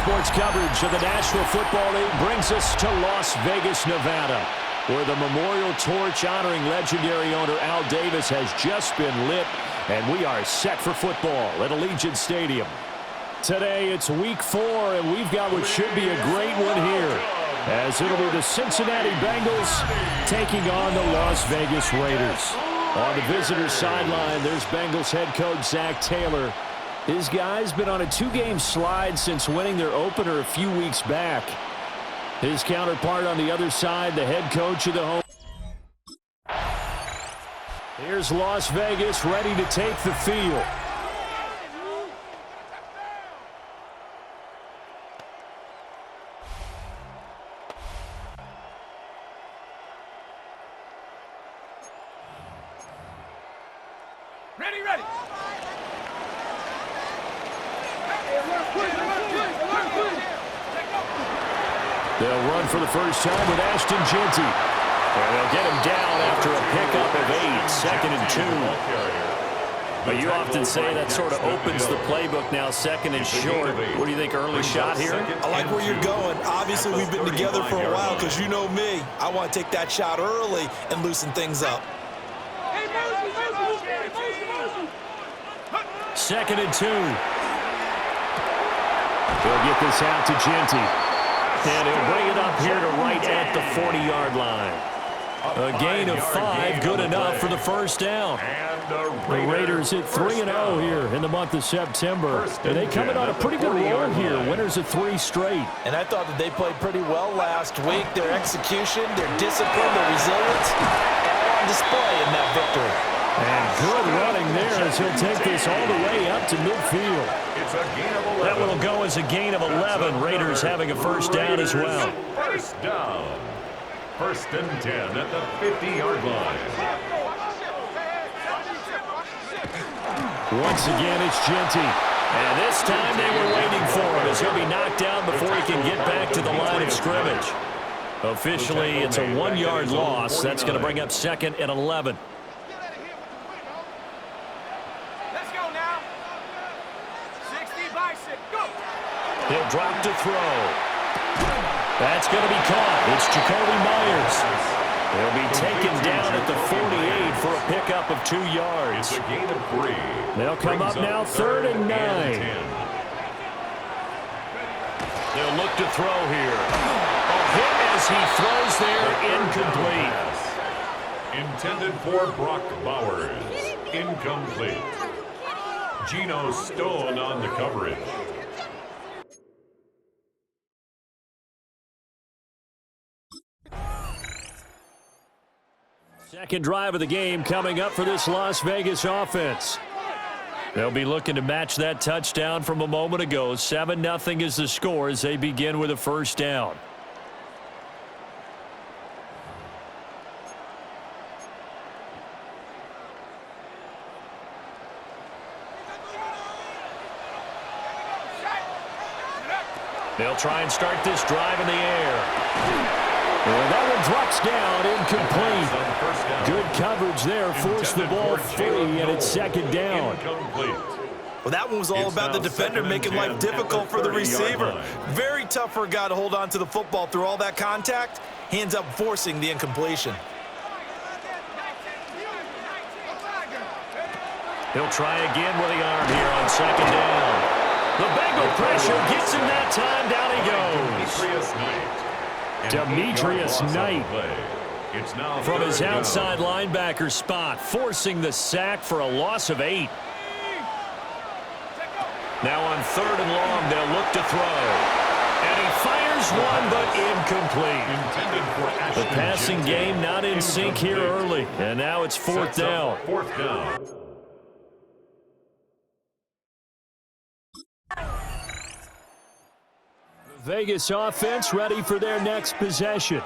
Sports coverage of the National Football League brings us to Las Vegas, Nevada, where the memorial torch honoring legendary owner Al Davis has just been lit, and we are set for football at Allegiants Stadium. Today, it's Week 4, and we've got what should be a great one here, as it'll be the Cincinnati Bengals taking on the Las Vegas Raiders. On the visitors' sideline, there's Bengals head coach Zach Taylor. His guys been on a 2-game slide since winning their opener a few weeks back. His counterpart on the other side, the head coach of the home. Here's Las Vegas ready to take the field. Ready. They'll run for the first time with Ashton Jeanty. And they'll get him down after a pickup of 8, 2nd and 2. But you often say that sort of opens the playbook now, 2nd and short. What do you think, early shot here? I like where you're going. Obviously, we've been together for a while because you know me. I want to take that shot early and loosen things up. 2nd and 2. He'll get this out to Jeanty. And he'll bring it up here to right at the 40-yard line. A gain of 5, good enough for the first down. The Raiders hit 3-0 here in the month of September. And they come in on a pretty good roll here, winners of 3 straight. And I thought that they played pretty well last week. Their execution, their discipline, their resilience, all on display in that victory. And good running there as he'll take this all the way up to midfield. That will go as a gain of 11. Raiders having a first down as well. First down. 1st and 10 at the 50-yard line. Once again, it's Jeanty. And this time they were waiting for him as he'll be knocked down before he can get back to the line of scrimmage. Officially, it's a 1-yard loss. That's going to bring up 2nd and 11. He'll drop to throw. That's going to be caught. It's Jacoby Myers. He'll be taken down at the 48 for a pickup of 2 yards. It's a gain of 3. They'll come up now 3rd and 9. They'll look to throw here. A hit as he throws there, incomplete. Intended for Brock Bowers. Incomplete. Geno Stone on the coverage. Second drive of the game coming up for this Las Vegas offense. They'll be looking to match that touchdown from a moment ago. 7-0 is the score as they begin with a first down. They'll try and start this drive in the air. And that one drops down, incomplete. Good coverage there, forced the ball free, and it's 2nd down. Well, that one was all about the defender making life difficult for the receiver. Very tough for a guy to hold on to the football through all that contact. Hands up, forcing the incompletion. He'll try again with the arm here on 2nd down. The Bengal pressure gets him that time. Down he goes. Demetrius Knight from his outside linebacker spot, forcing the sack for a loss of 8. Now on 3rd and long, they'll look to throw. And he fires one, but incomplete. The passing game not in sync here early. And now it's 4th down. 4th down. Vegas offense ready for their next possession.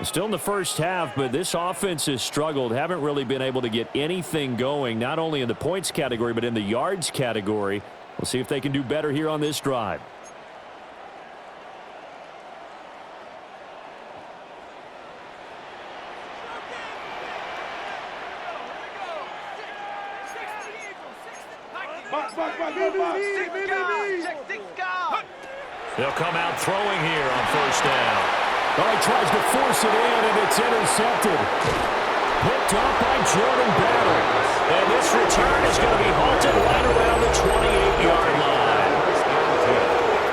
Still in the first half, but this offense has struggled. Haven't really been able to get anything going, not only in the points category, but in the yards category. We'll see if they can do better here on this drive. They'll come out throwing here on first down. Oh, he tries to force it in, and it's intercepted. Picked up by Jordan Battle. And this return is going to be halted right around the 28-yard line.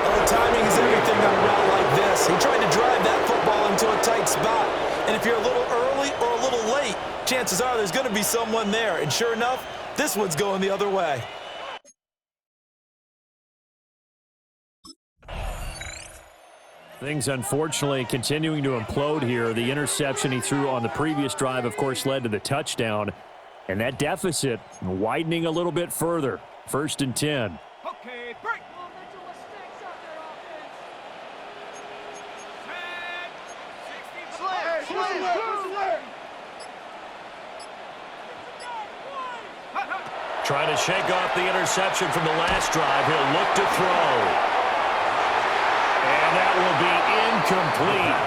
Oh, timing is everything on a route like this. He tried to drive that football into a tight spot. And if you're a little early or a little late, chances are there's going to be someone there. And sure enough, this one's going the other way. Things, unfortunately, continuing to implode here. The interception he threw on the previous drive, of course, led to the touchdown. And that deficit widening a little bit further. 1st and 10. Okay, break. Trying to shake off the interception from the last drive. He'll look to throw. And that will be incomplete.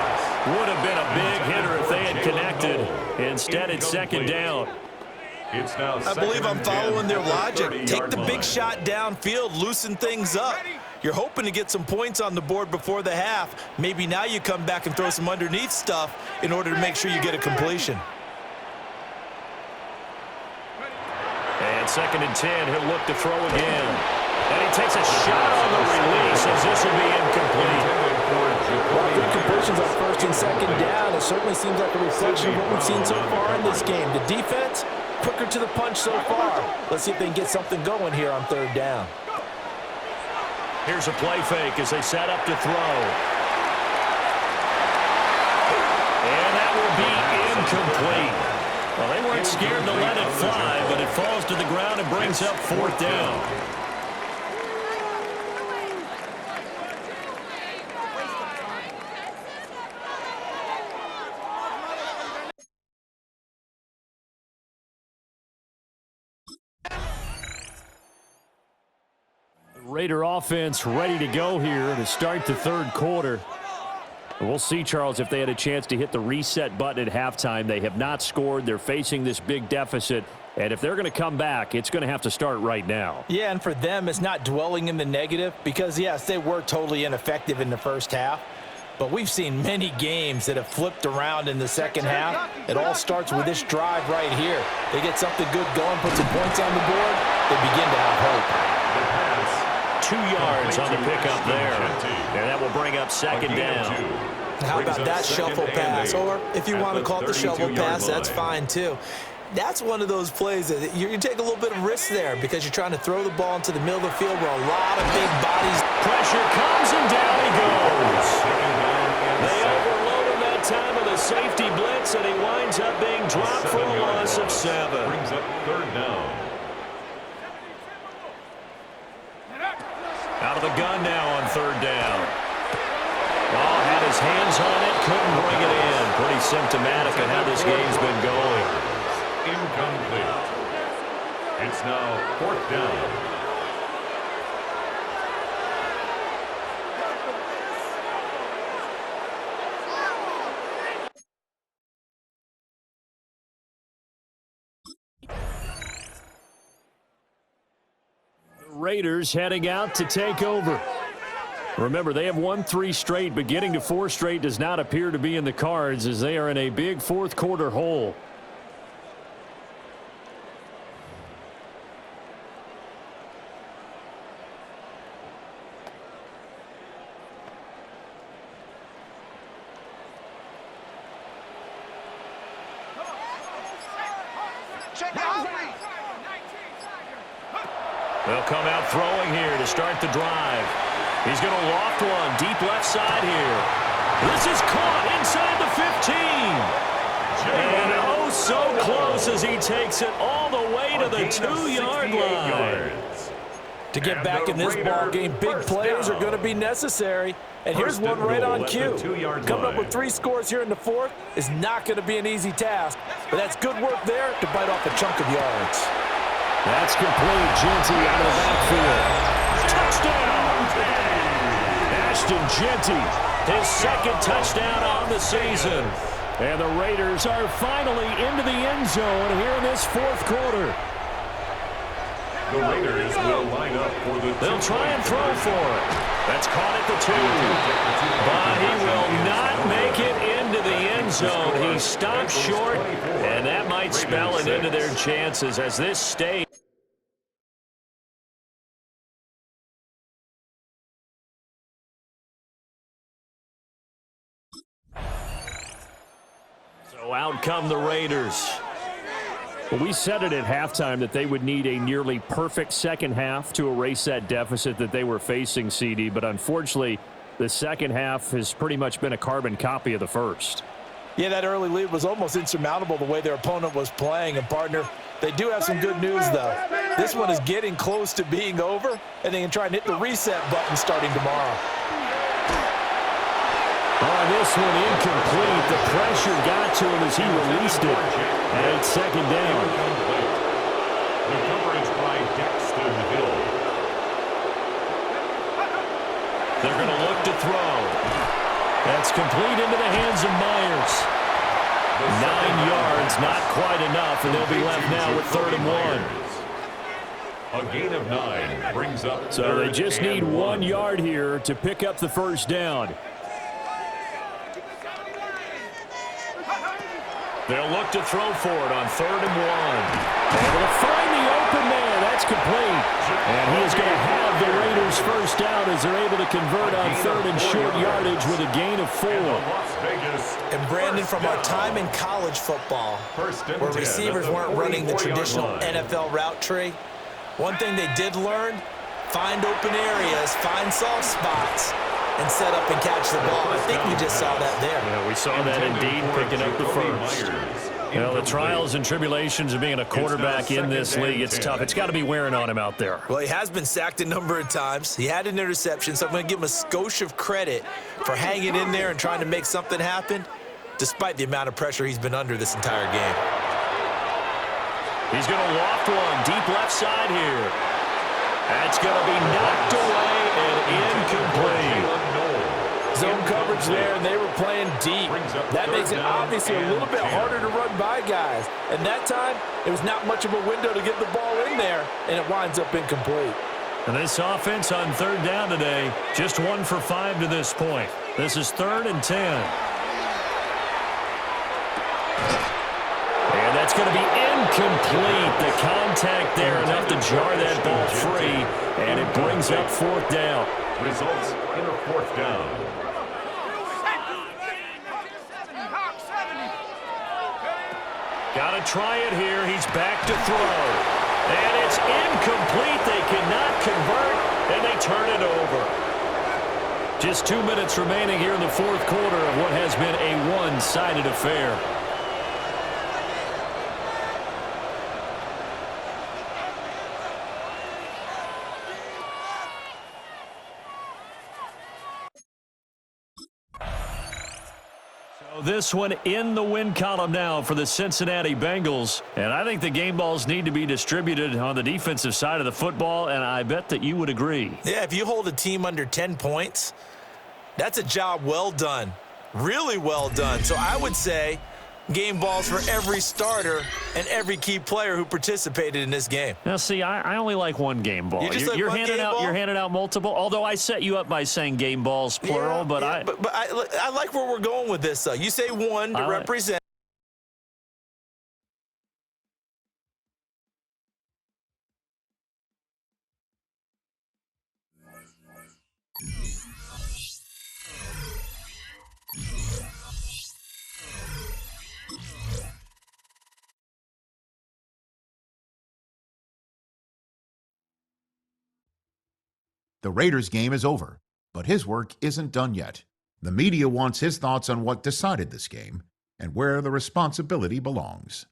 Would have been a big hitter if they had connected. Instead, it's 2nd down. It's now I believe I'm following their logic. Take the big shot downfield, loosen things up. You're hoping to get some points on the board before the half. Maybe now you come back and throw some underneath stuff in order to make sure you get a completion. And 2nd and 10, he'll look to throw again. And he takes a shot on the release as this will be incomplete. Well, 3 completions on 1st and 2nd down. It certainly seems like a reflection of what we've seen so far in this game. The defense, quicker to the punch so far. Let's see if they can get something going here on 3rd down. Here's a play fake as they set up to throw. And that will be incomplete. Well, they weren't scared to let it fly, but it falls to the ground and brings up 4th down. Raider offense ready to go here to start the 3rd quarter. We'll see, Charles, if they had a chance to hit the reset button at halftime. They have not scored. They're facing this big deficit. And if they're going to come back, it's going to have to start right now. Yeah, and for them, it's not dwelling in the negative because, yes, they were totally ineffective in the first half. But we've seen many games that have flipped around in the second half. It all starts with this drive right here. They get something good going, put some points on the board, they begin to have hope. 2 yards on the pickup there. And that will bring up 2nd down. How about that shuffle pass? Or if you want to call it the shovel pass, that's fine too. That's one of those plays that you take a little bit of risk there because you're trying to throw the ball into the middle of the field where a lot of big bodies. Pressure comes and down he goes. They overload him that time with a safety blitz, and he winds up being dropped for a loss of 7. Brings up 3rd down. Out of the gun now on 3rd down. Oh, had his hands on it, couldn't bring it in. Pretty symptomatic of how this game's been going. Incomplete. It's now 4th down. Raiders heading out to take over. Remember, they have won 3 straight, but getting to 4 straight does not appear to be in the cards as they are in a big 4th quarter hole. They'll come out throwing here to start the drive. He's going to loft one deep left side here. This is caught inside the 15. And oh, so close as he takes it all the way to the 2-yard line. To get back in this ball game, big plays are going to be necessary. And here's one right on cue. Coming up with 3 scores here in the 4th is not going to be an easy task. But that's good work there to bite off a chunk of yards. That's complete. Genty out of the backfield. Touchdown! Ashton Genty, his 2nd touchdown on the season. And the Raiders are finally into the end zone here in this 4th quarter. The Raiders will line up for the They'll try and throw for it. That's caught at the 2. But he will not make it into the end zone. He stopped short, and that might spell an end to their chances as this stays. So out come the Raiders. Well, we said it at halftime that they would need a nearly perfect second half to erase that deficit that they were facing, CD. But unfortunately, the second half has pretty much been a carbon copy of the first. Yeah, that early lead was almost insurmountable the way their opponent was playing. And, partner, they do have some good news, though. This one is getting close to being over, and they can try and hit the reset button starting tomorrow. This one incomplete. The pressure got to him as he released it. And it's second down. The coverage by Daxton Hill. They're going to look to throw. That's complete into the hands of Myers. 9 yards, not quite enough, and they'll be left now with 3rd and 1. A gain of 9 brings up. So they just need 1 yard here to pick up the first down. They'll look to throw for it on 3rd and 1. Able to find the open man. That's complete. And he is going to have the Raiders first down as they're able to convert on 3rd and short yardage with a gain of 4. And Brandon, from our time in college football, where receivers weren't running the traditional NFL route tree, one thing they did learn, find open areas, find soft spots, and set up and catch the ball. I think we just saw that there. Yeah, we saw that indeed, picking up the first. You know, the trials and tribulations of being a quarterback in this league, it's tough. It's got to be wearing on him out there. Well, he has been sacked a number of times. He had an interception, so I'm going to give him a skosh of credit for hanging in there and trying to make something happen, despite the amount of pressure he's been under this entire game. He's going to loft one deep left side here. That's going to be knocked away and incomplete. Zone coverage there, and they were playing deep. That makes it obviously a little bit harder to run by guys. And that time, it was not much of a window to get the ball in there, and it winds up incomplete. And this offense on 3rd down today, just 1 for 5 to this point. This is 3rd and 10. And that's going to be incomplete. The contact there enough to jar that ball free, and it brings up 4th down. Results in a 4th down. Got to try it here. He's back to throw. And it's incomplete. They cannot convert, and they turn it over. Just 2 minutes remaining here in the 4th quarter of what has been a one-sided affair. This one in the win column now for the Cincinnati Bengals. And I think the game balls need to be distributed on the defensive side of the football, and I bet that you would agree. Yeah, if you hold a team under 10 points, that's a job well done. Really well done. So I would say game balls for every starter and every key player who participated in this game. Now, see, I only like one game ball. You're handing out multiple. Although I set you up by saying game balls plural, but I like where we're going with this. You say one to represent. The Raiders game is over, but his work isn't done yet. The media wants his thoughts on what decided this game and where the responsibility belongs.